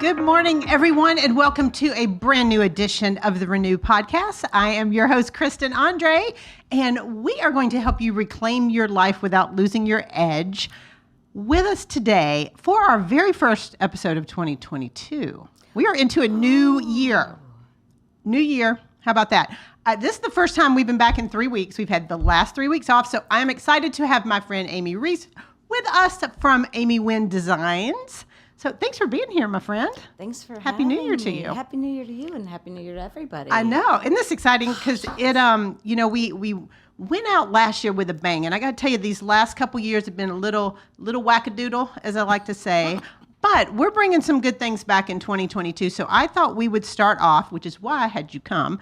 Good morning, everyone, and welcome to a brand new edition of the Renew Podcast. I am your host, Kristen Andre, and we are going to help you reclaim your life without losing your edge. With us today for our very first episode of 2022. We are into a new year. New year. How about that? This is the first time we've been back in 3 weeks. We've had the last 3 weeks off, so I'm excited to have my friend Amy Rees with us from Amy Wynn Designs. So thanks for being here, my friend. Thanks for Happy New Year to you. Happy New Year to you, and Happy New Year to everybody. I know. Isn't this exciting? Because we went out last year with a bang, and I got to tell you, these last couple years have been a little wackadoodle, as I like to say. But we're bringing some good things back in 2022. So I thought we would start off, which is why I had you come.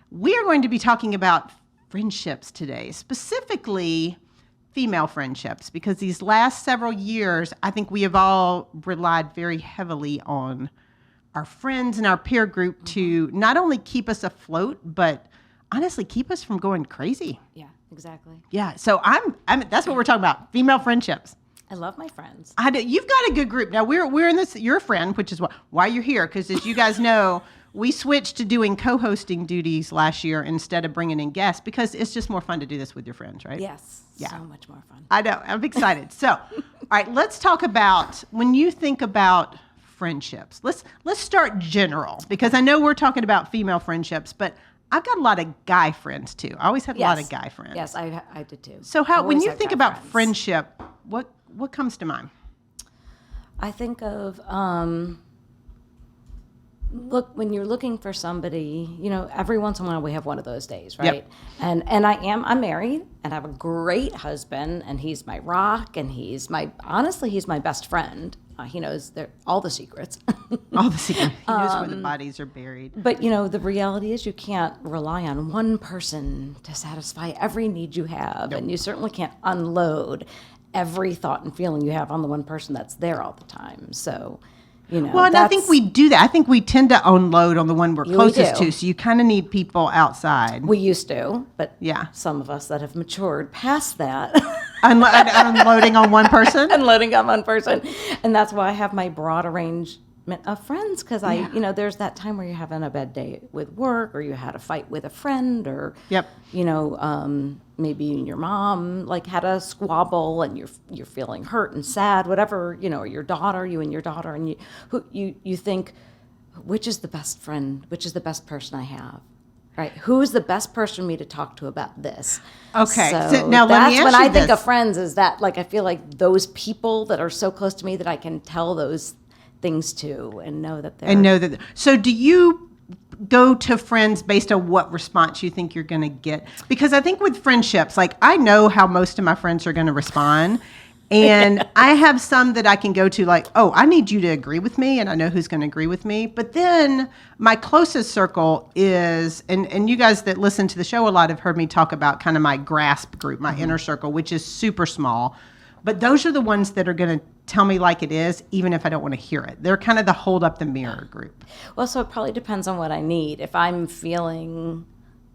We are going to be talking about friendships today, specifically female friendships, because these last several years, I think we have all relied very heavily on our friends and our peer group to not only keep us afloat, but honestly keep us from going crazy. Yeah, exactly. Yeah, so I'm that's what we're talking about, female friendships. I love my friends. You've got a good group. Now we're in this, you're a friend, which is why you're here, because as you guys know, we switched to doing co-hosting duties last year instead of bringing in guests because it's just more fun to do this with your friends, right? Yes. Yeah. So much more fun. I know. I'm excited. So, all right, let's talk about when you think about friendships. Let's start general because I know we're talking about female friendships, but I've got a lot of guy friends too. I always had a lot of guy friends. Yes, I did too. So when you think about friendship, what comes to mind? I think of look, when you're looking for somebody, every once in a while we have one of those days, right? Yep. And I'm married and I have a great husband and he's my rock and he's my best friend. He knows all the secrets. All the secrets. He knows where the bodies are buried. But, the reality is you can't rely on one person to satisfy every need you have. Nope. And you certainly can't unload every thought and feeling you have on the one person that's there all the time. So, well, and I think we do that. I think we tend to unload on the one we're closest to. So you kind of need people outside. We used to, but yeah, some of us that have matured past that. Unloading on one person? Unloading on one person. And that's why I have my broad arrangement of friends, because there's that time where you're having a bad day with work or you had a fight with a friend or, yep. Maybe your mom had a squabble and you're feeling hurt and sad, whatever, or you and your daughter, and you think, which is the best friend, which is the best person I have, right? Who is the best person for me to talk to about this? Okay, so now let me ask when you I this. think of friends is that I feel like those people that are so close to me that I can tell those things to and know that they're So do you go to friends based on what response you think you're going to get? Because I think with friendships, I know how most of my friends are going to respond. And I have some that I can go to I need you to agree with me. And I know who's going to agree with me. But then my closest circle is, and you guys that listen to the show a lot have heard me talk about kind of my grasp group, my inner circle, which is super small. But those are the ones that are going to tell me like it is, even if I don't want to hear it. They're kind of the hold up the mirror group. Well, so it probably depends on what I need. If I'm feeling,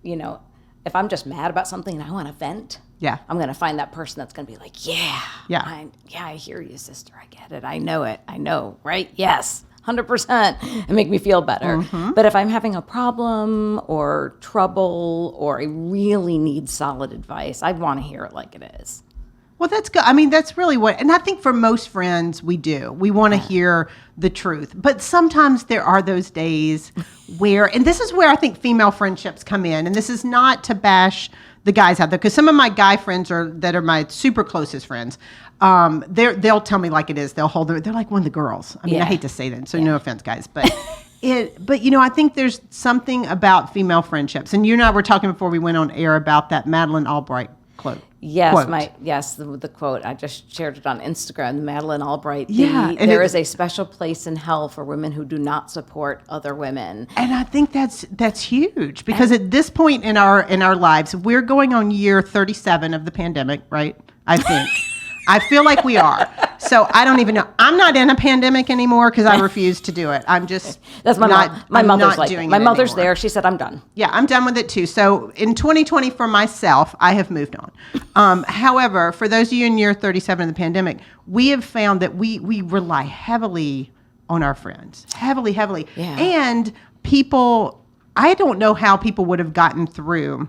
if I'm just mad about something and I want to vent, yeah, I'm going to find that person that's going to be like, I hear you, sister. I get it. I know, right? Yes, 100%, and make me feel better. Mm-hmm. But if I'm having a problem or trouble or I really need solid advice, I'd want to hear it like it is. Well, that's good. I mean, that's really and I think for most friends, we do. We want to hear the truth. But sometimes there are those days where, and this is where I think female friendships come in, and this is not to bash the guys out there, because some of my guy friends that are my super closest friends, they'll tell me like it is. They'll they're like one of the girls. I mean, I hate to say that, so no offense, guys, but I think there's something about female friendships, and you and I were talking before we went on air about that Madeleine Albright quote. Yes, the quote. I just shared it on Instagram. The Madeleine Albright. There is a special place in hell for women who do not support other women. And I think that's huge, because at this point in our lives, we're going on year 37 of the pandemic, right? I think. I feel like we are. So I don't even know. I'm not in a pandemic anymore because I refuse to do it. I'm just that's my mom. My mother's like that. My mother's anymore. There. She said, I'm done. Yeah, I'm done with it too. So in 2020 for myself, I have moved on. However, for those of you in year 37 of the pandemic, we have found that we rely heavily on our friends. Heavily, heavily. Yeah. And people, I don't know how people would have gotten through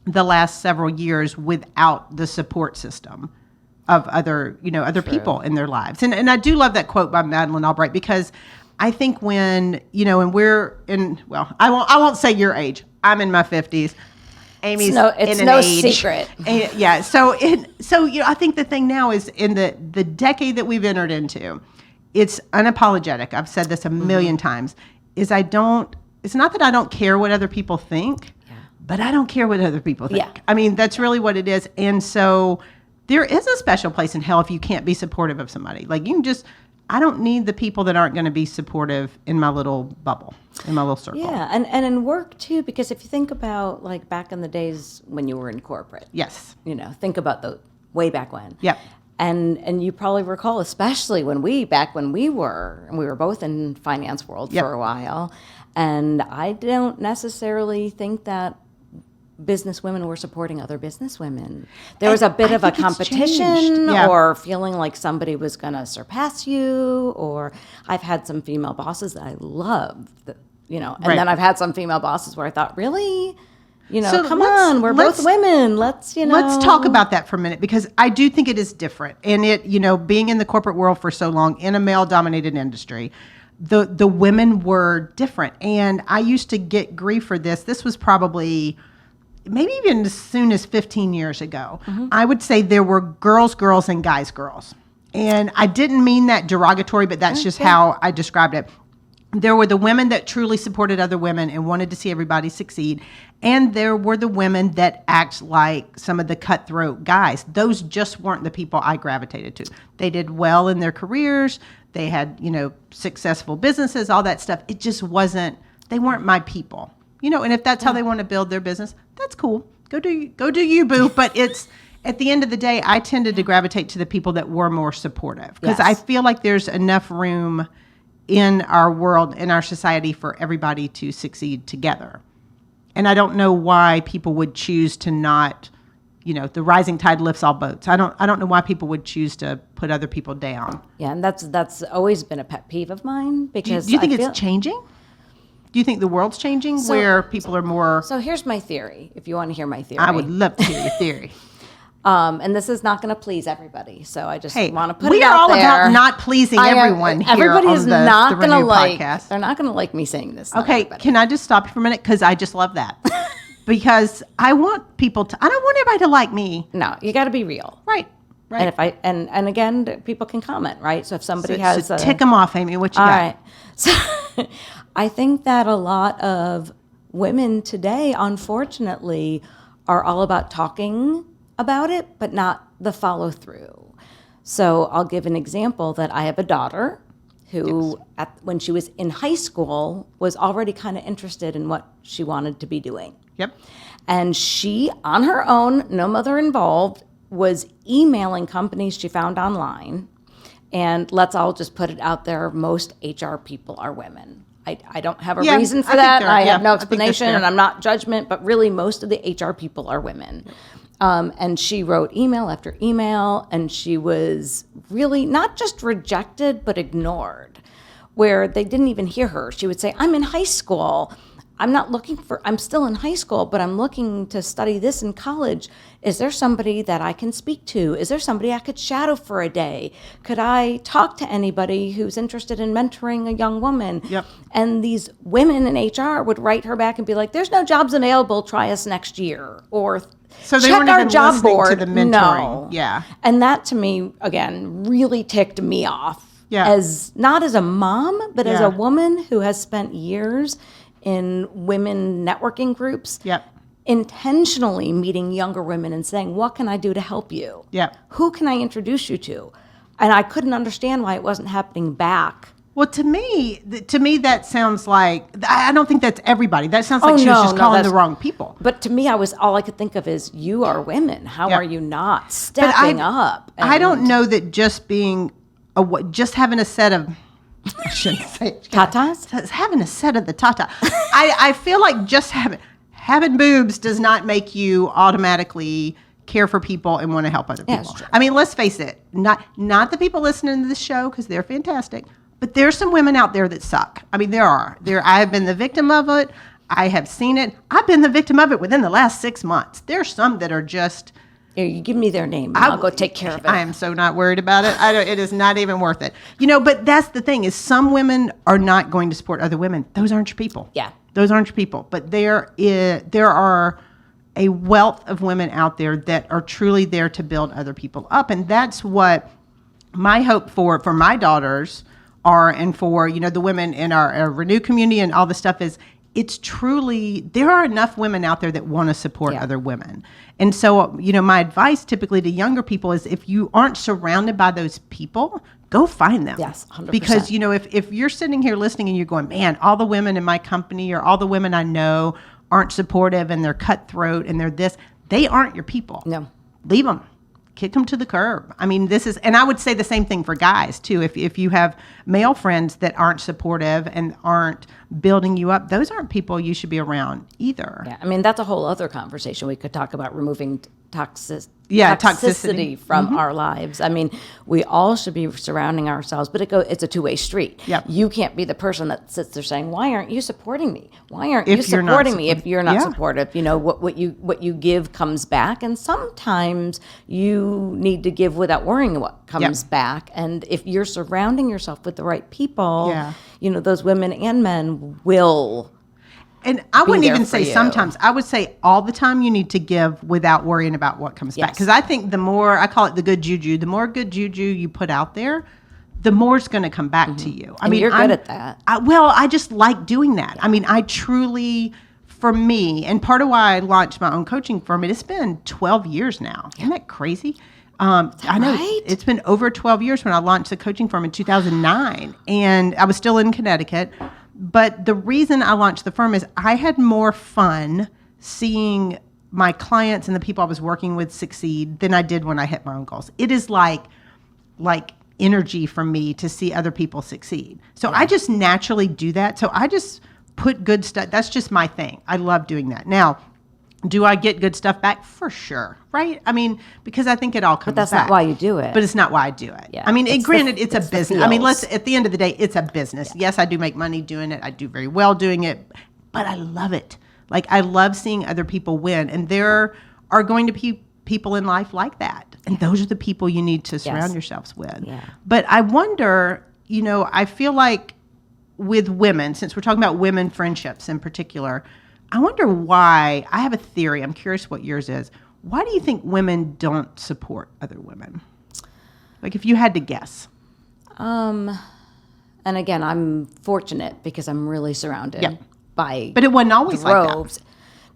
the last several years without the support system of other people in their lives. And I do love that quote by Madeleine Albright, because I think when, and we're in, well, I won't say your age. I'm in my 50s. Amy's it's in no an age. secret. And, yeah. So I think the thing now is in the decade that we've entered into, it's unapologetic. I've said this a million times, is it's not that I don't care what other people think, but I don't care what other people think. Yeah. I mean, that's really what it is. And so there is a special place in hell if you can't be supportive of somebody. Like, I don't need the people that aren't going to be supportive in my little bubble, in my little circle. Yeah, and in work too, because if you think about like back in the days when you were in corporate. Yes. Think about the way back when. Yep. And you probably recall, especially when we were both in finance world for a while, and I don't necessarily think that business women were supporting other business women. There was a bit of a competition or feeling like somebody was going to surpass you, or I've had some female bosses that I love, and then I've had some female bosses where I thought, really? So come on, we're both women. Let's talk about that for a minute, because I do think it is different. And being in the corporate world for so long in a male-dominated industry, the women were different. And I used to get grief for this. This was probably maybe even as soon as 15 years ago. I would say there were girls, and guys, girls. And I didn't mean that derogatory, but that's just how I described it. There were the women that truly supported other women and wanted to see everybody succeed. And there were the women that act like some of the cutthroat guys. Those just weren't the people I gravitated to. They did well in their careers. They had, successful businesses, all that stuff. It just they weren't my people. And if that's how they want to build their business, that's cool. Go do you, boo. But it's, at the end of the day, I tended to gravitate to the people that were more supportive, because I feel like there's enough room in our world, in our society, for everybody to succeed together. And I don't know why people would choose to not, the rising tide lifts all boats. I don't know why people would choose to put other people down. Yeah, and that's always been a pet peeve of mine, because do you think it's changing? Do you think the world's changing where people are more? So here's my theory, if you want to hear my theory. I would love to hear your theory. And this is not going to please everybody, so I just want to put it out there. We are all about not pleasing everyone here everybody on is the not going to podcast. They're not going to like me saying this. Okay, can I just stop you for a minute? Because I just love that. Because I want people to, I don't want everybody to like me. No, you got to be real. Right. And if and again, people can comment, right? So if somebody so tick them off, Amy, what you got? All right. So I think that a lot of women today, unfortunately, are all about talking about it, but not the follow through. So I'll give an example that I have a daughter who, when she was in high school, was already kind of interested in what she wanted to be doing. Yep. And she, on her own, no mother involved, was emailing companies she found online. And let's all just put it out there, most HR people are women. I don't have a reason for that. I have no explanation, and I'm not judgment, but really most of the HR people are women. And she wrote email after email, and she was really not just rejected, but ignored, where they didn't even hear her. She would say, I'm in high school. I'm still in high school, but I'm looking to study this in college. Is there somebody that I can speak to? Is there somebody I could shadow for a day? Could I talk to anybody who's interested in mentoring a young woman? Yep. And these women in HR would write her back and be like, there's no jobs available, try us next year. Or so they check weren't our even job listening board. to the mentoring. No. Yeah. And that to me, again, really ticked me off. Yeah. As not as a mom, but as a woman who has spent years in women networking groups, intentionally meeting younger women and saying, what can I do to help you? Yep. Who can I introduce you to? And I couldn't understand why it wasn't happening back. Well, to me, that sounds like, I don't think that's everybody. That sounds like she was just calling the wrong people. But to me, all I could think of is, you are women. How are you not stepping up? I don't know that just being, just having a set of, I shouldn't say it. Tatas? Having a set of the tata. I feel like just having boobs does not make you automatically care for people and want to help other people. True. I mean, let's face it. Not the people listening to this show, because they're fantastic, But there's some women out there that suck. I mean, there are. I have been the victim of it. I have seen it. I've been the victim of it within the last 6 months. There's some that are just... Here, you give me their name, and I'll go take care of it. I am so not worried about it. It is not even worth it. But that's the thing, is some women are not going to support other women. Those aren't your people. Yeah. Those aren't your people. But there are a wealth of women out there that are truly there to build other people up. And that's what my hope for my daughters are, and for, the women in our Renew community and all the stuff is, it's truly, there are enough women out there that want to support other women. And so, my advice typically to younger people is, if you aren't surrounded by those people, go find them. Yes, 100%. Because, if you're sitting here listening and you're going, man, all the women in my company or all the women I know aren't supportive and they're cutthroat and they're this, they aren't your people. No. Leave them. Kick them to the curb. I mean, and I would say the same thing for guys too. If you have male friends that aren't supportive and aren't building you up, those aren't people you should be around either. Yeah, I mean, that's a whole other conversation. We could talk about removing toxicity from our lives. I mean, we all should be surrounding ourselves, but it's a two-way street. Yep. You can't be the person that sits there saying, "Why aren't you supporting me? Why aren't you If you're not supporting me?" If supporting- you're not Yeah. supportive, what you give comes back, and sometimes you need to give without worrying what comes back. And if you're surrounding yourself with the right people, those women and men will. And I wouldn't there even for say you. sometimes. I would say all the time you need to give without worrying about what comes back. Yes. Because I think the more, I call it the good juju, the more good juju you put out there, the more it's going to come back to you. I And mean, you're good at that. I just like doing that. I mean, I truly, for me, and part of why I launched my own coaching firm, it's been 12 years now. Isn't that crazy? I know right? it's been over 12 years when I launched the coaching firm in 2009, and I was still in Connecticut. But the reason I launched the firm is I had more fun seeing my clients and the people I was working with succeed than I did when I hit my own goals. It is like energy for me to see other people succeed. So I just naturally do that. So I just put good stuff. That's just my thing. I love doing that. Now, do I get good stuff back? For sure, right? I mean, because I think it all comes back. But that's not why you do it. But it's not why I do it. Yeah. I mean, It's granted, the- it's a it's the business. I mean, feels. at the end of the day, it's a business. Yes, I do make money doing it. I do very well doing it, but I love it. Like, I love seeing other people win. And there are going to be people in life like that. And those are the people you need to surround yourselves with. Yeah. But I wonder, I feel like with women, since we're talking about women friendships in particular, I wonder why. I have a theory. I'm curious what yours is. Why do you think women don't support other women? Like, if you had to guess. And again, I'm fortunate because I'm really surrounded by But it wasn't always like that. droves.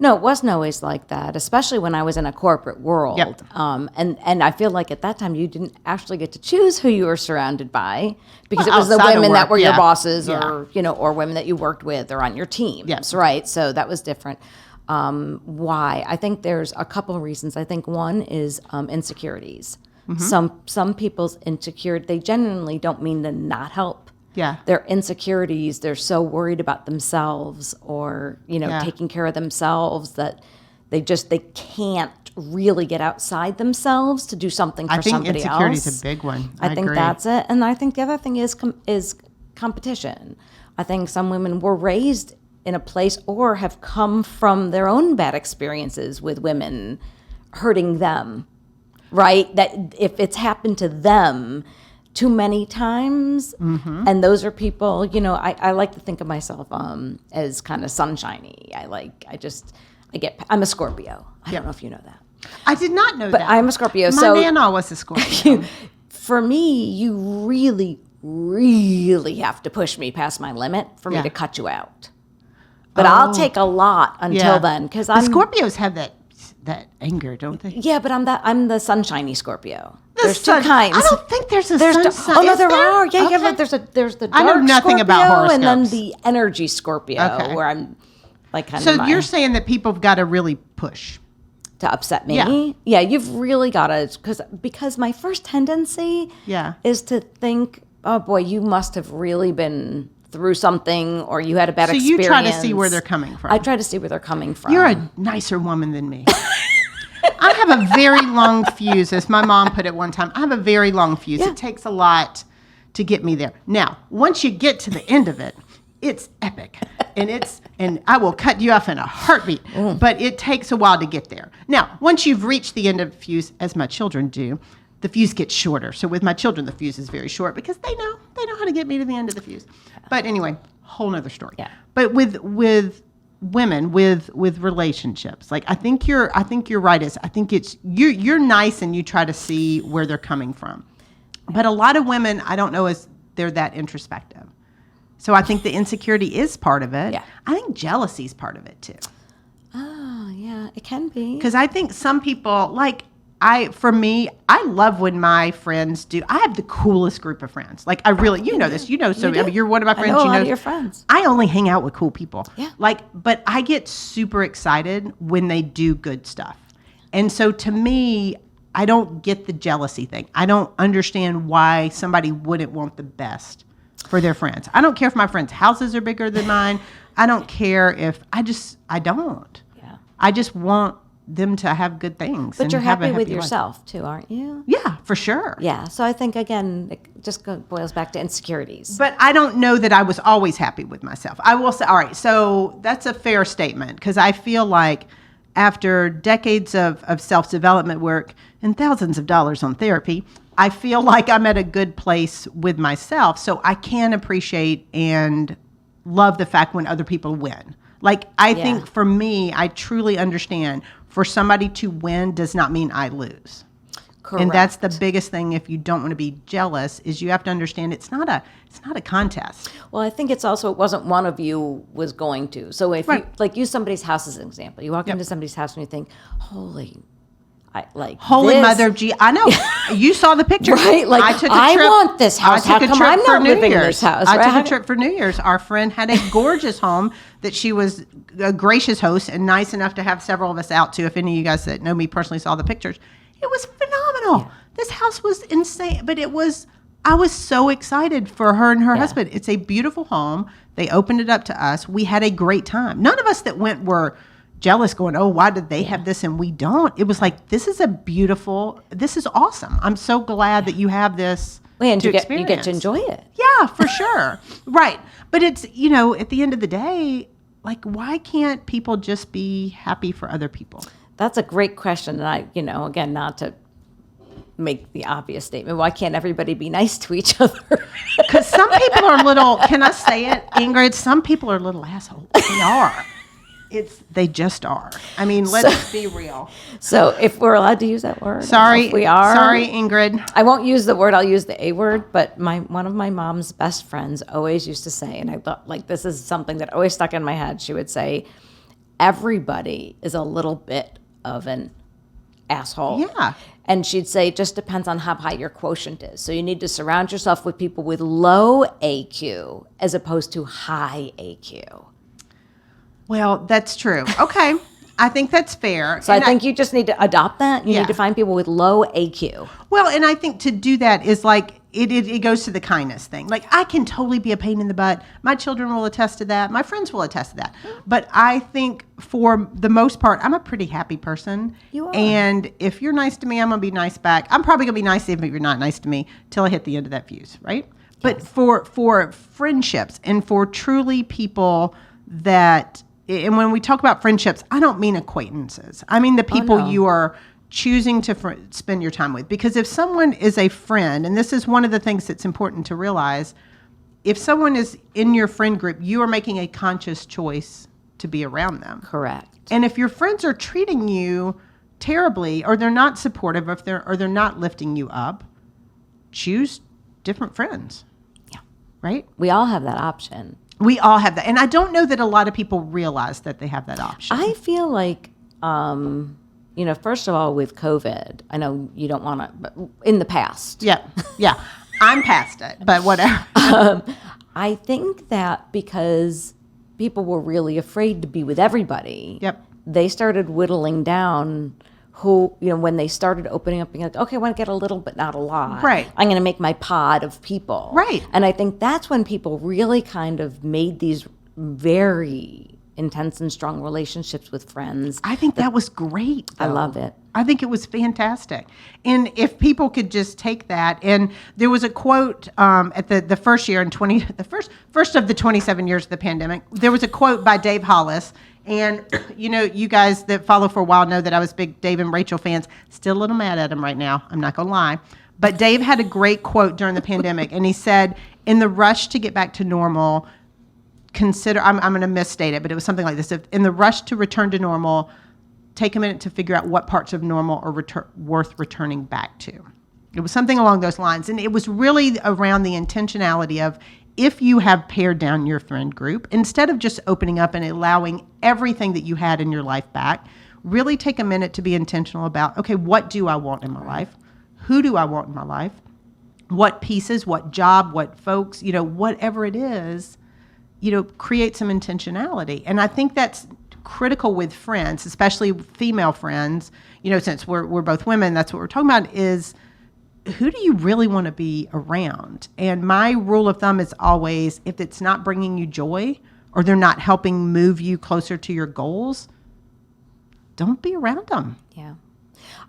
No, it wasn't always like that, especially when I was in a corporate world. Yep. And I feel like at that time you didn't actually get to choose who you were surrounded by because Well, it was the outside of women that work, were your yeah. bosses Yeah. or women that you worked with or on your teams, Yes. right? So that was different. Why? I think there's a couple of reasons. I think one is insecurities. Mm-hmm. Some people's insecurity, they genuinely don't mean to not help. Yeah. Their insecurities, they're so worried about themselves or, taking care of themselves that they can't really get outside themselves to do something for I think somebody insecurity else. is a big one. I think agree. that's it. And I think the other thing is competition. I think some women were raised in a place or have come from their own bad experiences with women hurting them, right? That if it's happened to them too many times, and those are people, I like to think of myself as kind of sunshiny. I'm a Scorpio. I don't know if you know that. I did not know But that. I'm a Scorpio, My so- nana was a Scorpio. For me, you really, really have to push me past my limit for me Yeah. to cut you out. But I'll take a lot until then because the I'm Scorpios have that anger, don't they? Yeah, but I'm the sunshiny Scorpio. There's sun- two kinds. I don't think there's a There's sunshine. oh no, Is there are. Yeah, Okay. but there's the dark I know nothing about Scorpio and then horoscopes. the energy Scorpio, Okay. where I'm like kind So of you're saying that people have got to really push. to upset me. Yeah. Yeah, you've really got to because my first tendency Yeah. is to think, oh boy, you must have really been through something or you had a bad So experience. you try to see where they're coming from. I try to see where they're coming from. You're a nicer woman than me. I have a very long fuse, as my mom put it one time. I have a very long fuse. Yeah. It takes a lot to get me there. Now, once you get to the end of it, it's epic. And I will cut you off in a heartbeat, but it takes a while to get there. Now, once you've reached the end of the fuse, as my children do, the fuse gets shorter. So with my children, the fuse is very short because they know how to get me to the end of the fuse. But anyway, whole nother story. Yeah. But with women, with relationships, like I think you're right. I think it's you're nice and you try to see where they're coming from. But a lot of women, I don't know if they're that introspective. So I think the insecurity is part of it. Yeah. I think jealousy is part of it too. Oh, yeah, it can be. Because I think some people, like for me, I love when my friends do. I have the coolest group of friends. Like I really, you know this, so I mean, you're one of my friends. I know a you lot know of your friends. I only hang out with cool people. Yeah. But I get super excited when they do good stuff. And so to me, I don't get the jealousy thing. I don't understand why somebody wouldn't want the best for their friends. I don't care if my friends' houses are bigger than mine. I don't care if I don't. Yeah. I just want them to have good things. But and you're have a happy with life. yourself too, aren't you? Yeah, for sure. Yeah. So I think, again, it just boils back to insecurities. But I don't know that I was always happy with myself. I will say, all right, so that's a fair statement because I feel like after decades of self-development work and thousands of dollars on therapy, I feel like I'm at a good place with myself. So I can appreciate and love the fact when other people win. Like, I think for me, I truly understand for somebody to win does not mean I lose. Correct. And that's the biggest thing if you don't want to be jealous is you have to understand it's not a contest. Well, I think it's also, it wasn't one of you was going to. So if Right. you, like, use somebody's house as an example. You walk into somebody's house and you think, holy Holy Mother of G. I know. You saw the picture. Right? Like, I want this house. How come I'm not living in this house? I right? took a trip for New Year's. Our friend had a gorgeous home that she was a gracious host and nice enough to have several of us out to. If any of you guys that know me personally saw the pictures, it was phenomenal. Yeah. This house was insane, but I was so excited for her and her husband. It's a beautiful home. They opened it up to us. We had a great time. None of us that went were jealous going, oh, why did they have this and we don't? It was like, this is awesome. I'm so glad that you have this And to you experience. get to enjoy it. Yeah, for sure. Right. But it's, at the end of the day, like, why can't people just be happy for other people? That's a great question. And I, again, not to make the obvious statement, why can't everybody be nice to each other? Because some people are little, can I say it, Ingrid? Some people are little assholes. They are. They just are. I mean, let's be real. So if we're allowed to use that word, Sorry, if we are. Sorry, Ingrid. I won't use the word. I'll use the A word. But one of my mom's best friends always used to say, and I thought, like, this is something that always stuck in my head. She would say, everybody is a little bit of an asshole. Yeah. And she'd say, it just depends on how high your quotient is. So you need to surround yourself with people with low AQ as opposed to high AQ. Well, that's true. Okay. I think that's fair. So I think you just need to adopt that. You need to find people with low AQ. Well, and I think to do that is like, it goes to the kindness thing. Like, I can totally be a pain in the butt. My children will attest to that. My friends will attest to that. But I think for the most part, I'm a pretty happy person. You are. And if you're nice to me, I'm going to be nice back. I'm probably going to be nice even if you're not nice to me till I hit the end of that fuse, right? Yes. But for friendships and for truly people that... And when we talk about friendships, I don't mean acquaintances. I mean the people you are choosing to spend your time with. Because if someone is a friend, and this is one of the things that's important to realize, if someone is in your friend group, you are making a conscious choice to be around them. Correct. And if your friends are treating you terribly, or they're not supportive, or they're not lifting you up, choose different friends. Yeah. Right? We all have that option. We all have that. And I don't know that a lot of people realize that they have that option. I feel like, first of all, with COVID, I know you don't want to, but in the past. Yeah. I'm past it, but whatever. I think that because people were really afraid to be with everybody, they started whittling down who, when they started opening up, being like, okay, I want to get a little, but not a lot. Right. I'm going to make my pod of people. Right. And I think that's when people really kind of made these very intense and strong relationships with friends. I think that was great. I though. love it. I think it was fantastic. And if people could just take that, and there was a quote at the first year in the first of the 27 years of the pandemic, there was a quote by Dave Hollis. And, you guys that follow for a while know that I was big Dave and Rachel fans. Still a little mad at him right now. I'm not going to lie. But Dave had a great quote during the pandemic, and he said, in the rush to get back to normal, consider, I'm going to misstate it, but it was something like this. If in the rush to return to normal, take a minute to figure out what parts of normal are worth returning back to. It was something along those lines. And it was really around the intentionality of, if you have pared down your friend group, instead of just opening up and allowing everything that you had in your life back, really take a minute to be intentional about, okay, what do I want in my life? Who do I want in my life? What pieces, what job, what folks, whatever it is, create some intentionality. And I think that's critical with friends, especially female friends, since we're both women, that's what we're talking about, is who do you really want to be around? And my rule of thumb is always, if it's not bringing you joy or they're not helping move you closer to your goals, don't be around them. Yeah.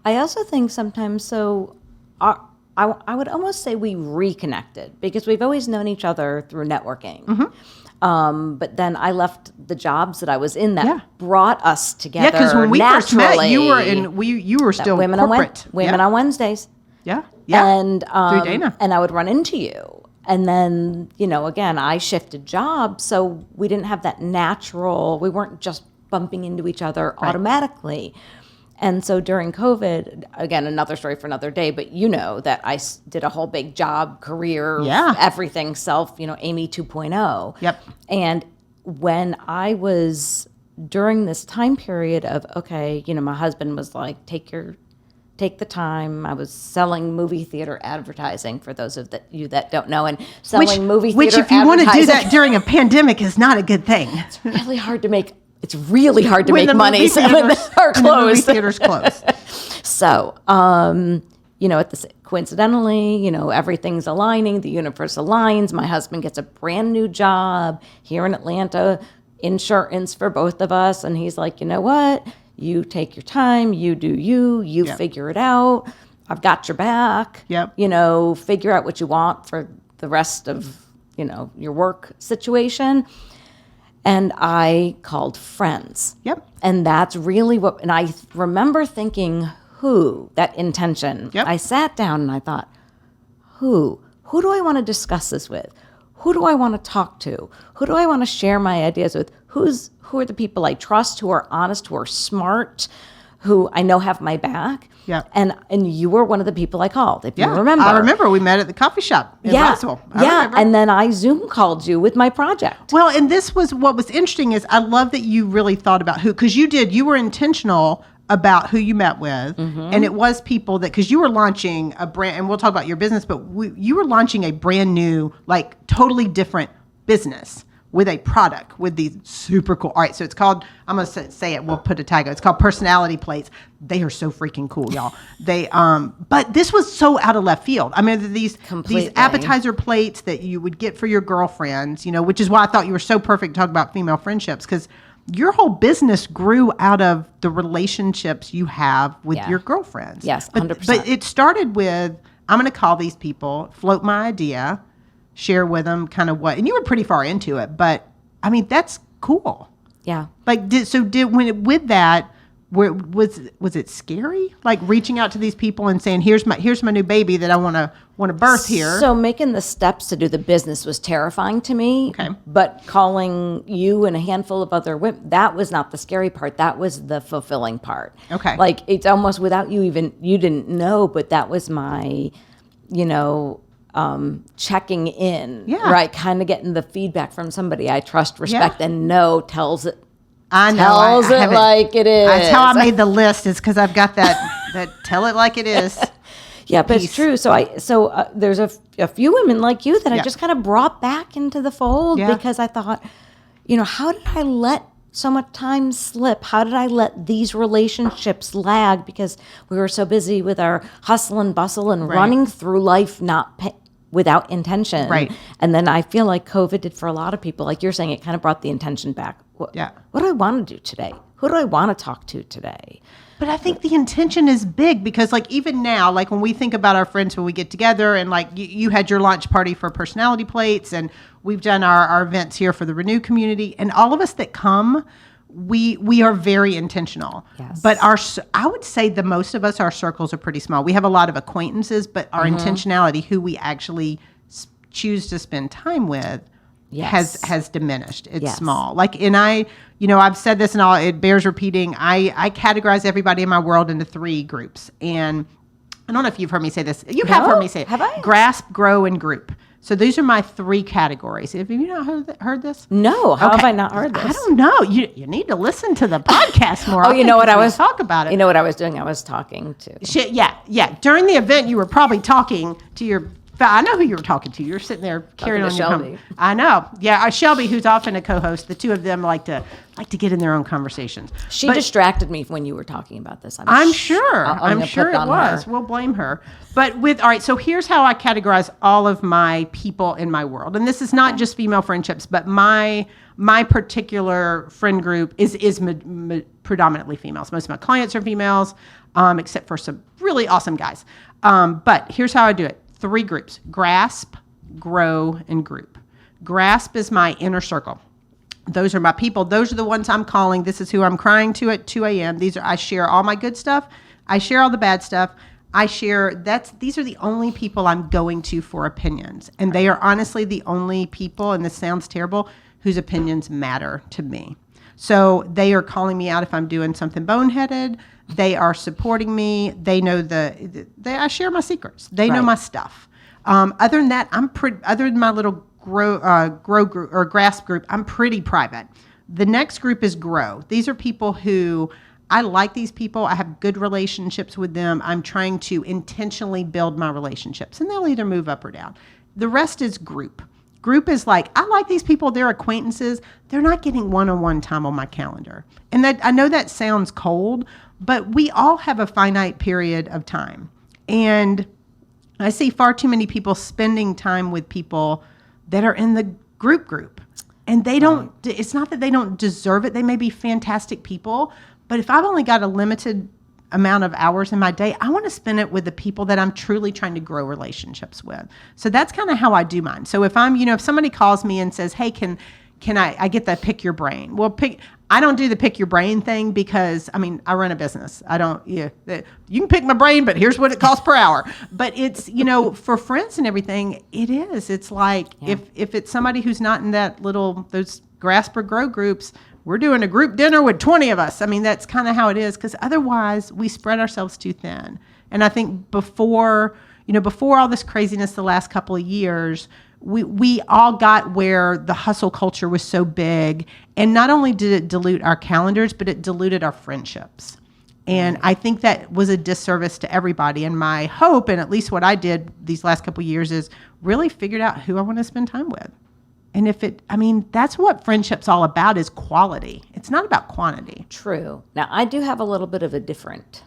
I also think sometimes, I would almost say we reconnected because we've always known each other through networking. Mm-hmm. But then I left the jobs that I was in that brought us together. Yeah, because when we first met, you were still women corporate. On Wednesdays. Yeah. And through Dana. And I would run into you. And then, again, I shifted jobs, so we didn't have that natural, we weren't just bumping into each other automatically. And so during COVID, again, another story for another day, but that I did a whole big job, career, everything, self, Amy 2.0. Yep. And when I was during this time period of, okay, my husband was like, take the time. I was selling movie theater advertising for those of you that don't know, and selling movie theater which if you want to do that during a pandemic is not a good thing. It's really hard to make. It's really hard to make money when they're closed. The movie theater's closed. So, coincidentally, everything's aligning. The universe aligns. My husband gets a brand new job here in Atlanta, insurance for both of us, and he's like, you know what? You take your time. You do you figure it out. I've got your back. Yep. Figure out what you want for the rest of, your work situation. And I called friends. Yep. And that's really and I remember thinking, that intention. Yep. I sat down and I thought, who do I want to discuss this with? Who do I want to talk to? Who do I want to share my ideas with? Who are the people I trust, who are honest, who are smart, who I know have my back? Yeah. And you were one of the people I called, if you remember. I remember we met at the coffee shop in Roswell. Yeah. And then I Zoom called you with my project. Well, and this was what was interesting is I love that you really thought about who, because you were intentional about who you met with. Mm-hmm. And it was people because you were launching a brand, and we'll talk about your business, but you were launching a brand new, like totally different business with a product with these super cool. All right, so it's called, I'm going to say it, we'll put a tag on it. It's called personality plates. They are so freaking cool, y'all. They, but this was so out of left field. I mean, these appetizer plates that you would get for your girlfriends, which is why I thought you were so perfect to talk about female friendships, because your whole business grew out of the relationships you have with your girlfriends. Yes, 100%. But it started with, I'm going to call these people, float my idea, share with them kind of what, and you were pretty far into it, but I mean, that's cool. Yeah. Like, with that, was it scary? Like reaching out to these people and saying, here's my new baby that I want to birth here. So making the steps to do the business was terrifying to me. Okay. But calling you and a handful of other women, that was not the scary part. That was the fulfilling part. Okay. Like it's almost without you didn't know, but that was my, checking in, right? Kind of getting the feedback from somebody I trust, respect, and know tells it. I know. Tells it like it is. That's how I made the list. Is because I've got that tell it like it is. Yeah, but it's true. So there's a few women like you that I just kind of brought back into the fold because I thought, how did I let so much time slip? How did I let these relationships lag because we were so busy with our hustle and bustle and running through life, not without intention. Right. And then I feel like COVID did for a lot of people, like you're saying, it kind of brought the intention back. What do I want to do today? Who do I want to talk to today? But I think the intention is big because, like, even now, like when we think about our friends when we get together, and like you had your launch party for Personality Plates, and we've done our events here for the Renew community, and all of us that come, we are very intentional. Yes. But I would say the most of us, our circles are pretty small. We have a lot of acquaintances, but our intentionality, who we actually choose to spend time with, has diminished. It's small. Like, and I've said this and it bears repeating. I categorize everybody in my world into 3 groups. And I don't know if you've heard me say this. You have heard me say it. Have I? Grasp, grow, and group. So these are my 3 categories. Have you not heard this? No. How have I not heard this? I don't know. You need to listen to the podcast more. Oh, you know what I was talk about it. You know what I was doing? I was talking to. Yeah. During the event, you were probably talking to your. I know who you were talking to. You're sitting there carrying on your Shelby. I know. Yeah, Shelby, who's often a co-host. The two of them like to get in their own conversations. She distracted me when you were talking about this. I'm sure. I'm sure it was. Her. We'll blame her. But all right, so here's how I categorize all of my people in my world. And this is not just female friendships, but my particular friend group is predominantly females. Most of my clients are females, except for some really awesome guys. But here's how I do it. 3 groups: grasp, grow, and group. Grasp is my inner circle. Those are my people. Those are the ones I'm calling. This is who I'm crying to at 2 a.m. I share all my good stuff. I share all the bad stuff. These are the only people I'm going to for opinions. And they are honestly the only people, and this sounds terrible, whose opinions matter to me. So they are calling me out if I'm doing something boneheaded. They are supporting me. They know I share my secrets. They know my stuff. Other than that, other than my little grow group or grasp group, I'm pretty private. The next group is grow. These are people who I like. These people, I have good relationships with them. I'm trying to intentionally build my relationships, and they'll either move up or down. The rest is group. Group is like, I like these people. They're acquaintances. They're not getting one-on-one time on my calendar. And that, I know that sounds cold, but we all have a finite period of time. And I see far too many people spending time with people that are in the group. And they don't, it's not that they don't deserve it. They may be fantastic people, but if I've only got a limited amount of hours in my day, I want to spend it with the people that I'm truly trying to grow relationships with. So that's kind of how I do mine. So if if somebody calls me and says, hey, can I get the pick your brain? Well, I don't do the pick your brain thing because, I run a business. I don't, you can pick my brain, but here's what it costs per hour. But it's, for friends and everything, it is. It's like, if it's somebody who's not in those grasp or grow groups, we're doing a group dinner with 20 of us. That's kind of how it is, because otherwise we spread ourselves too thin. And I think before all this craziness the last couple of years, we all got where the hustle culture was so big. And not only did it dilute our calendars, but it diluted our friendships. And I think that was a disservice to everybody. And my hope, and at least what I did these last couple of years, is really figured out who I want to spend time with. And that's what friendship's all about, is quality. It's not about quantity. True. Now, I do have a little bit of a different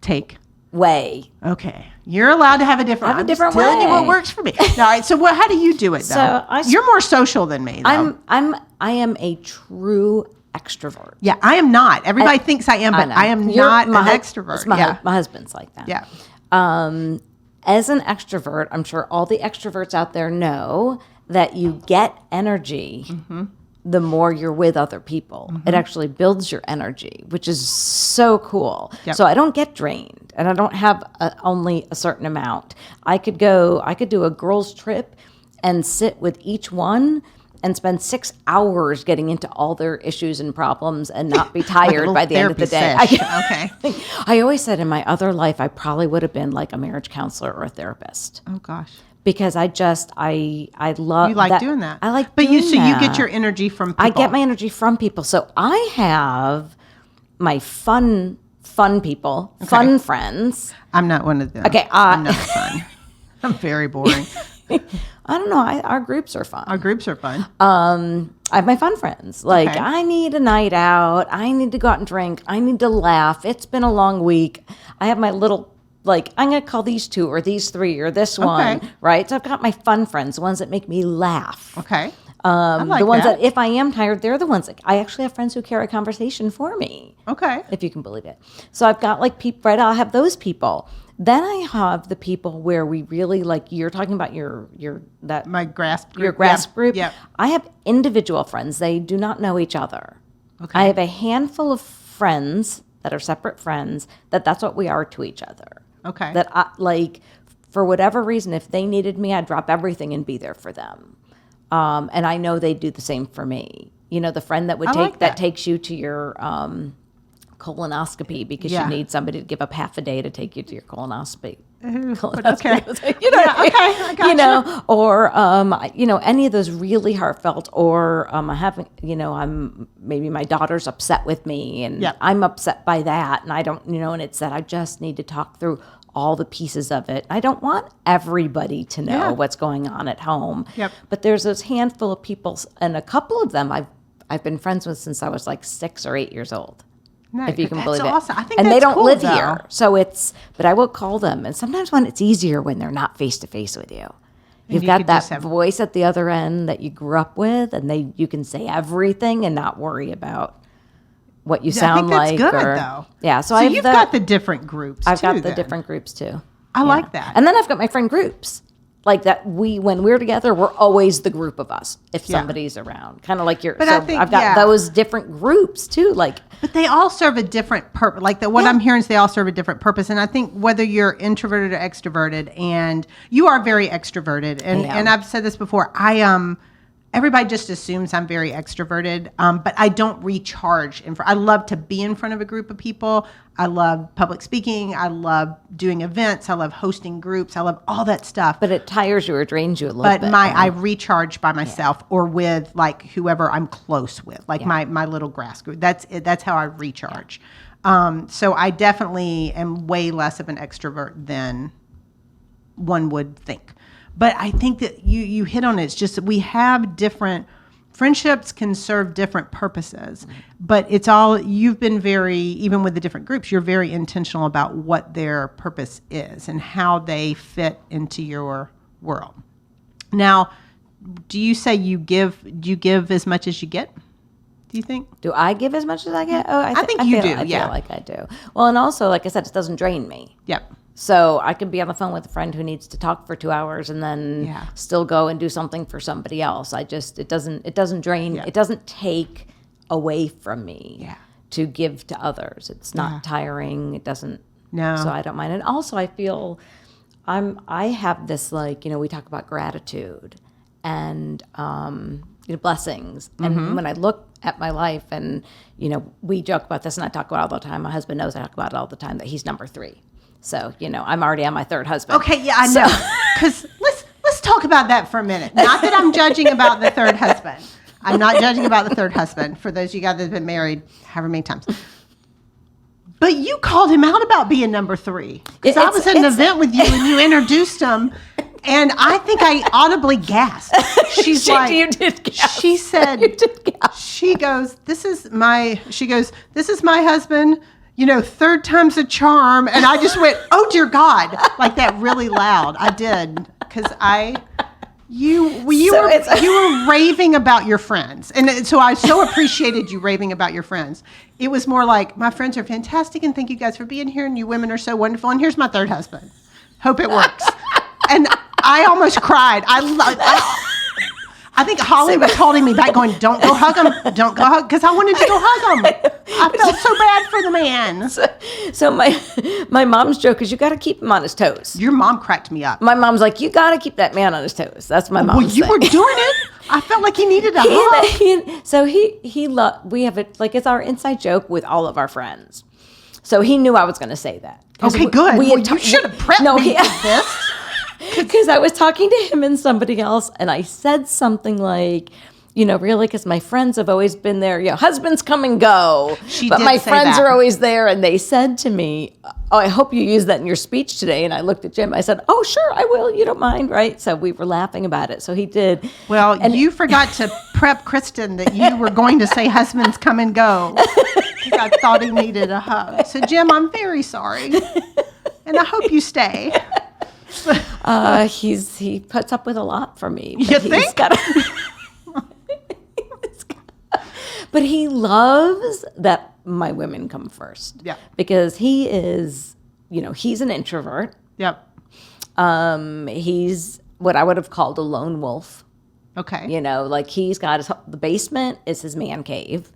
take. Way. Okay. You're allowed to have a different way. I'm just telling you what works for me. All right. So how do you do it, though? You're more social than me, though. I am a true extrovert. Yeah, I am not. Everybody thinks I am, but I am not an extrovert. My husband's like that. Yeah. As an extrovert, I'm sure all the extroverts out there know that you get energy the more you're with other people. It actually builds your energy, which is so cool. Yep. So I don't get drained, and I don't have only a certain amount. I could do a girls' trip and sit with each one and spend 6 hours getting into all their issues and problems and not be tired by the end of the day. Okay. I always said in my other life, I probably would have been like a marriage counselor or a therapist. Oh, gosh. Because I love. You like doing that. I like but doing so that. You get your energy from people. I get my energy from people. So I have my fun people, fun friends. I'm not one of them. Okay. I'm not fun. I'm very boring. I don't know. Our groups are fun. Our groups are fun. I have my fun friends. Like, I need a night out. I need to go out and drink. I need to laugh. It's been a long week. I have my little like, I'm going to call these 2 or these 3 or this one, right? So I've got my fun friends, the ones that make me laugh. Okay. I like The ones that. that if I am tired, they're the ones that I actually have friends who carry a conversation for me. Okay. If you can believe it. So I've got like people, right? I'll have those people. Then I have the people where we really like, you're talking about My grasp group. your grasp group. Yep. I have individual friends. They do not know each other. Okay. I have a handful of friends that are separate friends that's what we are to each other. Okay. That I like, for whatever reason, if they needed me, I'd drop everything and be there for them. And I know they'd do the same for me. You know, the friend that would that takes you to your colonoscopy because Yeah. you need somebody to give up half a day to take you to your colonoscopy. Okay. You know, Yeah, I got you know, or any of those really heartfelt, or I haven't, I'm maybe my daughter's upset with me, and Yep. I'm upset by that, and I don't, and it's that I just need to talk through all the pieces of it. I don't want everybody to know Yeah. what's going on at home. Yep. But there's this handful of people, and a couple of them I've been friends with since I was like 6 or 8 years old. Nice. If you can That's believe it. awesome. I think and they that's don't cool, live though. here. So but I will call them. And sometimes when it's easier when they're not face to face with you. You've you got could that just have- voice at the other end that you grew up with, and you can say everything and not worry about what you I sound think that's like. good, though. Yeah. So I have you've got the different groups. I've got too, the then. different groups too. I like that. And then I've got my friend groups. Like that when we're together, we're always the group of us if Yeah. somebody's around. Kind of like But I think, I've got yeah. those different groups too. Like But they all serve a different purpose. Like what I'm hearing is they all serve a different purpose. And I think whether you're introverted or extroverted, and you are very extroverted, I am. and I've said this before, everybody just assumes I'm very extroverted, but I don't recharge. I love to be in front of a group of people. I love public speaking. I love doing events. I love hosting groups. I love all that stuff. but it tires you or drains you a little But bit. I recharge by myself or with like whoever I'm close with, like Yeah. my little grass group. That's how I recharge. So I definitely am way less of an extrovert than one would think. But I think that you hit on it. It's just that we have different friendships can serve different purposes, but it's all, you've been even with the different groups, you're very intentional about what their purpose is and how they fit into your world. Now, do you say do you give as much as you get? Do you think? Do I give as much as I get? Oh, I think you do, I yeah. feel like I do. Well, and also, like I said, it doesn't drain me. Yep. So I could be on the phone with a friend who needs to talk for 2 hours and then Yeah. still go and do something for somebody else. It doesn't drain. Yeah. It doesn't take away from me Yeah. to give to others. It's not Yeah. tiring. It doesn't. No. So I don't mind. And also I feel I have this, like, we talk about gratitude and, blessings. And when I look at my life and, we joke about this and I talk about it all the time. My husband knows I talk about it all the time, that he's number 3. So, I'm already on my 3rd husband. Okay, yeah, I know. Because let's talk about that for a minute. Not that I'm judging about the 3rd husband. I'm not judging about the 3rd husband, for those of you guys that have been married however many times. But you called him out about being number 3. Because I was at an event with you and you introduced him, and I think I audibly gasped. She's like, You did gasp. she said, You did gasp. she goes, this is my husband, 3rd time's a charm. And I just went, oh dear God, like that really loud. I did. Cause you were raving about your friends. And so I so appreciated you raving about your friends. It was more like, my friends are fantastic and thank you guys for being here. And you women are so wonderful. And here's my 3rd husband. Hope it works. And I almost cried. I think Holly was holding me back going, don't go hug him. Don't go hug. Because I wanted to go hug him. I felt so bad for the man. So my mom's joke is, you got to keep him on his toes. Your mom cracked me up. My mom's like, you got to keep that man on his toes. That's my mom's Well, you thing. were doing it. I felt like he needed a hug. So we have it, like, it's our inside joke with all of our friends. So he knew I was going to say that. Okay, good. Well, you should have prepped me for this. Because I was talking to him and somebody else, and I said something like, really, because my friends have always been there. Husbands come and go, but did my say friends that. are always there. And they said to me, oh, I hope you use that in your speech today. And I looked at Jim. I said, oh, sure, I will. You don't mind, right? So we were laughing about it. So he did. Well, you forgot to prep Kristen that you were going to say husbands come and go. Because I thought he needed a hug. So, Jim, I'm very sorry. Yeah. I hope you stay. He puts up with a lot from me. You think? But he loves that my women come first. Yeah. Because he is, he's an introvert. Yep. He's what I would have called a lone wolf. Okay. Like he's got the basement is his man cave.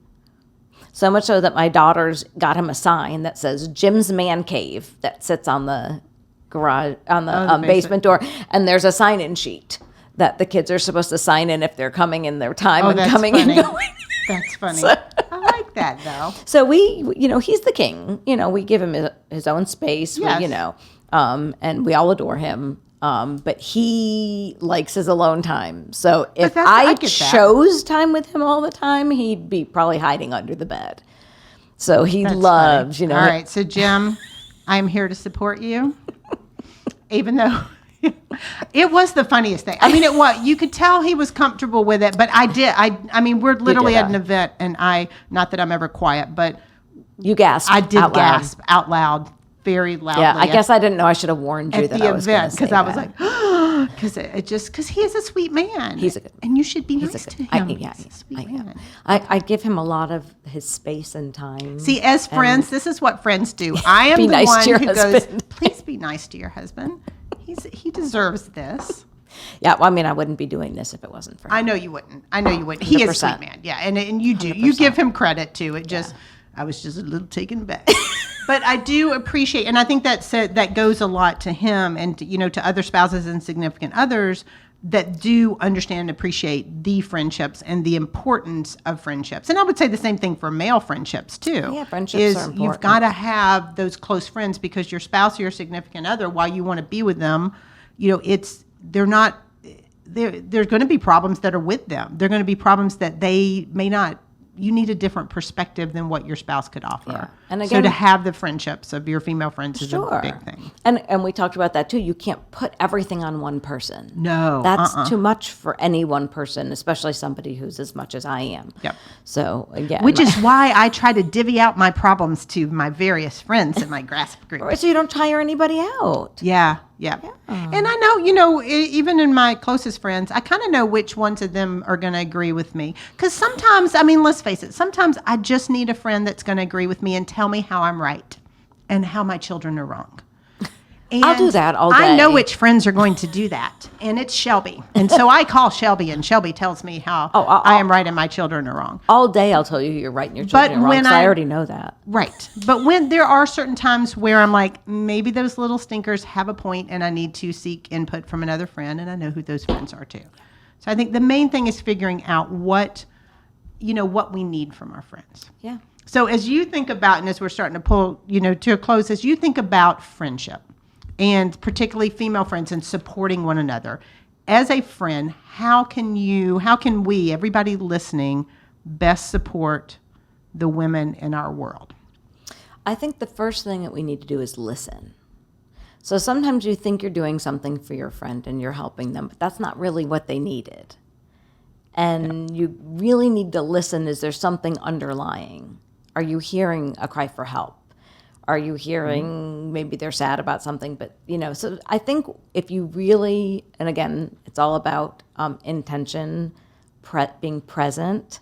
So much so that my daughters got him a sign that says Jim's Man Cave that sits on the garage, on the basement door. And there's a sign-in sheet that the kids are supposed to sign in if they're coming in their time and coming funny. and going. That's funny. I like that, though. So he's the king. We give him his own space. Yes. And we all adore him. But he likes his alone time. So if I I get that. chose time with him all the time, he'd be probably hiding under the bed. So he That's loves, funny. All right. So, Jim, I'm here to support you, even though it was the funniest thing. I mean, it was. You could tell he was comfortable with it, but I did. I mean, we're literally at an event, and not that I'm ever quiet, but you gasped. I did out loud. gasp out loud, very loudly. Yeah, I guess I didn't know. I should have warned you at that the I was going to event say because I was that. like, because he is a sweet man. He's a good, and you should be he's nice a to good, him. yeah, He's a sweet I am. man. I give him a lot of his space and time. See, as friends, this is what friends do. I am Be the nice one to your who husband. goes, please be nice to your husband. He deserves this. Yeah, well, I mean, I wouldn't be doing this if it wasn't for him. I know you wouldn't. He is a 100%. sweet man. Yeah, and you do. You give him credit too. It just, I was just a little taken back. But I do appreciate, and I think that goes a lot to him and to other spouses and significant others that do understand and appreciate the friendships and the importance of friendships. And I would say the same thing for male friendships too. Yeah, friendships are You've important. got to have those close friends because your spouse or your significant other, while you want to be with them, they're not. There's going to be problems that are with them. They're going to be problems that they may not. You need a different perspective than what your spouse could offer. Yeah. And so again, to have the friendships of your female friends is a big thing. And we talked about that too. You can't put everything on one person. No, That's too much for any one person, especially somebody who's as much as I am. Yep. So again, Which is why I try to divvy out my problems to my various friends in my grasp group. so you don't tire anybody out. Yeah. And I know, even in my closest friends, I kind of know which ones of them are going to agree with me. Because sometimes, I mean, let's face it, sometimes I just need a friend that's going to agree with me and tell me how I'm right and how my children are wrong. And I'll do that all day. I know which friends are going to do that, and it's Shelby. And so I call Shelby, and Shelby tells me how I am right and my children are wrong. All day I'll tell you you're right and your children are wrong, 'cause I already know that. Right. But when there are certain times where I'm like, maybe those little stinkers have a point and I need to seek input from another friend, and I know who those friends are too. So I think the main thing is figuring out what we need from our friends. Yeah. So as you think about, and as we're starting to pull, to a close, as you think about friendship, and particularly female friends and supporting one another, as a friend, how can we, everybody listening, best support the women in our world? I think the first thing that we need to do is listen. So sometimes you think you're doing something for your friend and you're helping them, but that's not really what they needed. And you really need to listen. Is there something underlying? Are you hearing a cry for help? Are you hearing maybe they're sad about something? But, so I think if you really, and again, it's all about intention, being present,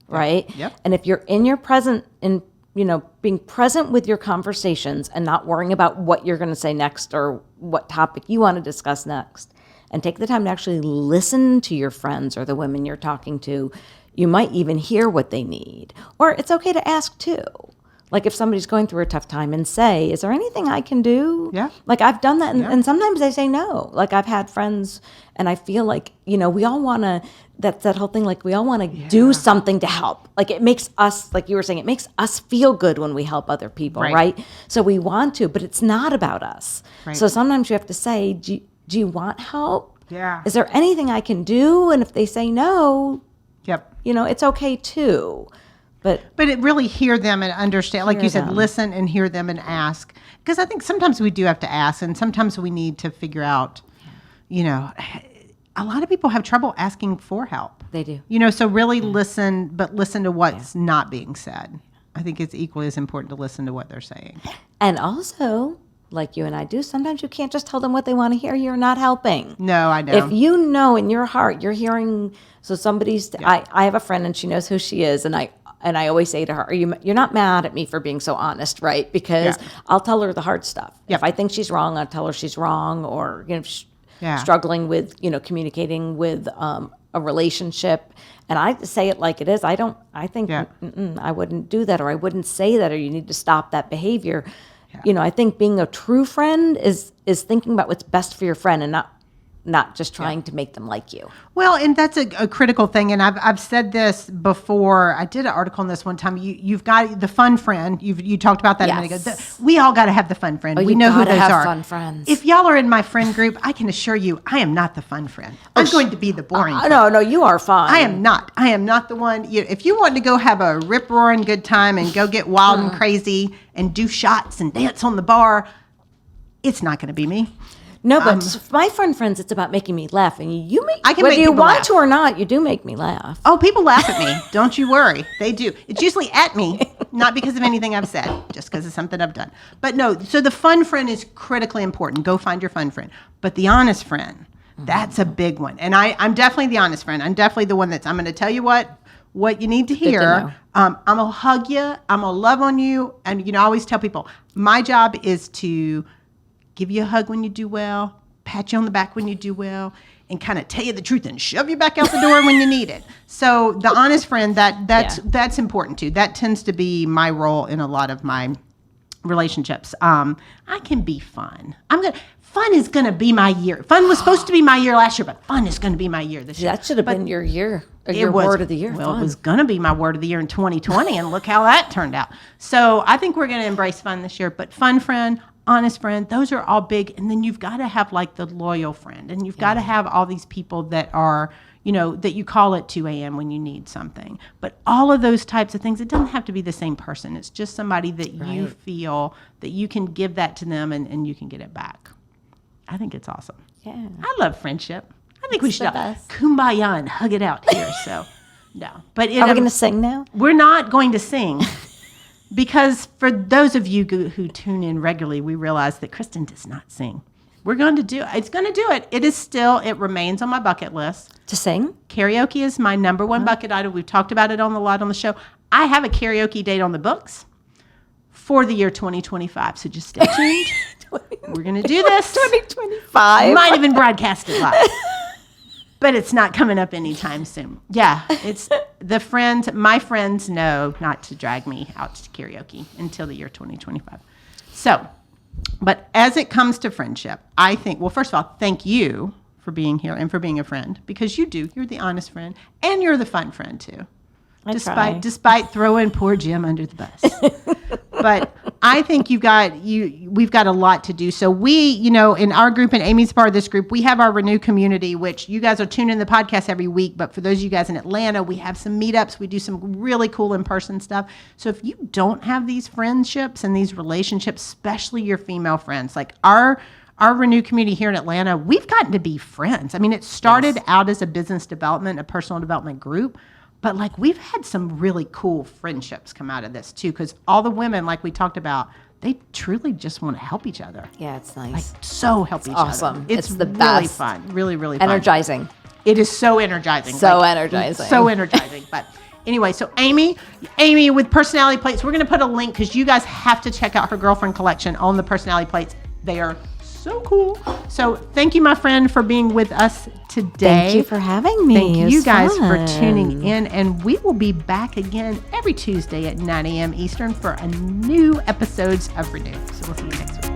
right? Yep. And if you're in your present, being present with your conversations and not worrying about what you're going to say next or what topic you want to discuss next, and take the time to actually listen to your friends or the women you're talking to, you might even hear what they need. Or it's okay to ask too. Like if somebody's going through a tough time and say, is there anything I can do? Yeah. Like I've done that. And sometimes they say no. Like I've had friends and I feel like, we all want to, that's that whole thing. Like we all want to do something to help. Like it makes us, like you were saying, it makes us feel good when we help other people. Right. So we want to, but it's not about us. Right. So sometimes you have to say, do you want help? Yeah. Is there anything I can do? And if they say no, yep. It's okay too. But it really hear them and understand, like you said, listen and hear them and ask. Because I think sometimes we do have to ask, and sometimes we need to figure out, a lot of people have trouble asking for help. They do. So really listen, but listen to what's not being said. I think it's equally as important to listen to what they're saying. And also, like you and I do, sometimes you can't just tell them what they want to hear. You're not helping. No, I know. If you know in your heart you're hearing, so somebody's. I have a friend and she knows who she is, and I always say to her, you're not mad at me for being so honest, right? Because I'll tell her the hard stuff. If I think she's wrong, I'll tell her she's wrong, or struggling with communicating with a relationship. And I say it like it is. I think I wouldn't do that, or I wouldn't say that, or you need to stop that behavior. Yeah. I think being a true friend is thinking about what's best for your friend and not just trying to make them like you. Well, and that's a critical thing. And I've said this before. I did an article on this one time. You've got the fun friend. You talked about that a minute ago. We all got to have the fun friend. We know who those are. Fun friends. If y'all are in my friend group, I can assure you, I am not the fun friend. I'm going to be the boring friend. No, you are fun. I am not. I am not the one. If you want to go have a rip-roaring good time and go get wild and crazy and do shots and dance on the bar, it's not going to be me. No, but my friends, it's about making me laugh, and I can whether make you want laugh. to or not, you do make me laugh. Oh, people laugh at me. Don't you worry. They do. It's usually at me, not because of anything I've said, just because of something I've done. But no, so the fun friend is critically important. Go find your fun friend. But the honest friend, that's a big one. And I'm definitely the honest friend. I'm definitely the one I'm going to tell you what you need to hear. I'm going to hug you. I'm going to love on you. And, I always tell people, my job is to give you a hug when you do well, pat you on the back when you do well, and kind of tell you the truth and shove you back out the door when you need it. So the honest friend, that's important too. That tends to be my role in a lot of my relationships. I can be fun. Fun is going to be my year. Fun was supposed to be my year last year, but fun is going to be my year this year. That should have been your year, or your word of the year. Well, it was going to be my word of the year in 2020, and look how that turned out. So I think we're going to embrace fun this year, but fun friend, honest friend, those are all big. And then you've got to have like the loyal friend, and you've got to have all these people that are, that you call at 2 a.m. when you need something. But all of those types of things, it doesn't have to be the same person. It's just somebody that you feel that you can give that to them and you can get it back. I think it's awesome. Yeah. I love friendship. I think we should kumbaya and hug it out here. So, no. But are we going to sing now? We're not going to sing. Because for those of you who tune in regularly, we realize that Kristen does not sing. We're going to do it. It's going to do it. It remains on my bucket list. To sing? Karaoke is my number one bucket item. We've talked about it a lot on the show. I have a karaoke date on the books for the year 2025. So just stay tuned. We're going to do this. 2025. Might even broadcast it live. But it's not coming up anytime soon. Yeah, it's my friends know not to drag me out to karaoke until the year 2025. So, but as it comes to friendship, I think, well, first of all, thank you for being here and for being a friend, because you're the honest friend and you're the fun friend too. Despite throwing poor Jim under the bus. But I think we've got a lot to do. So we, in our group, and Amy's part of this group, we have our Renew community, which you guys are tuning in the podcast every week. But for those of you guys in Atlanta, we have some meetups. We do some really cool in-person stuff. So if you don't have these friendships and these relationships, especially your female friends, like our Renew community here in Atlanta, we've gotten to be friends. I mean, it started out as a business development, a personal development group. But like we've had some really cool friendships come out of this too, because all the women, like we talked about, they truly just want to help each other. Yeah, it's nice. Like help each awesome. other. It's the really best. fun. Really, really fun. Energizing. It is so energizing. So energizing. So energizing. But anyway, so Amy with personality plates, we're going to put a link because you guys have to check out her girlfriend collection on the personality plates. They are so cool. So thank you, my friend, for being with us today. Thank you for having me. Thank you guys fun. for tuning in. And we will be back again every Tuesday at 9 a.m. Eastern for a new episodes of Renew. So we'll see you next week.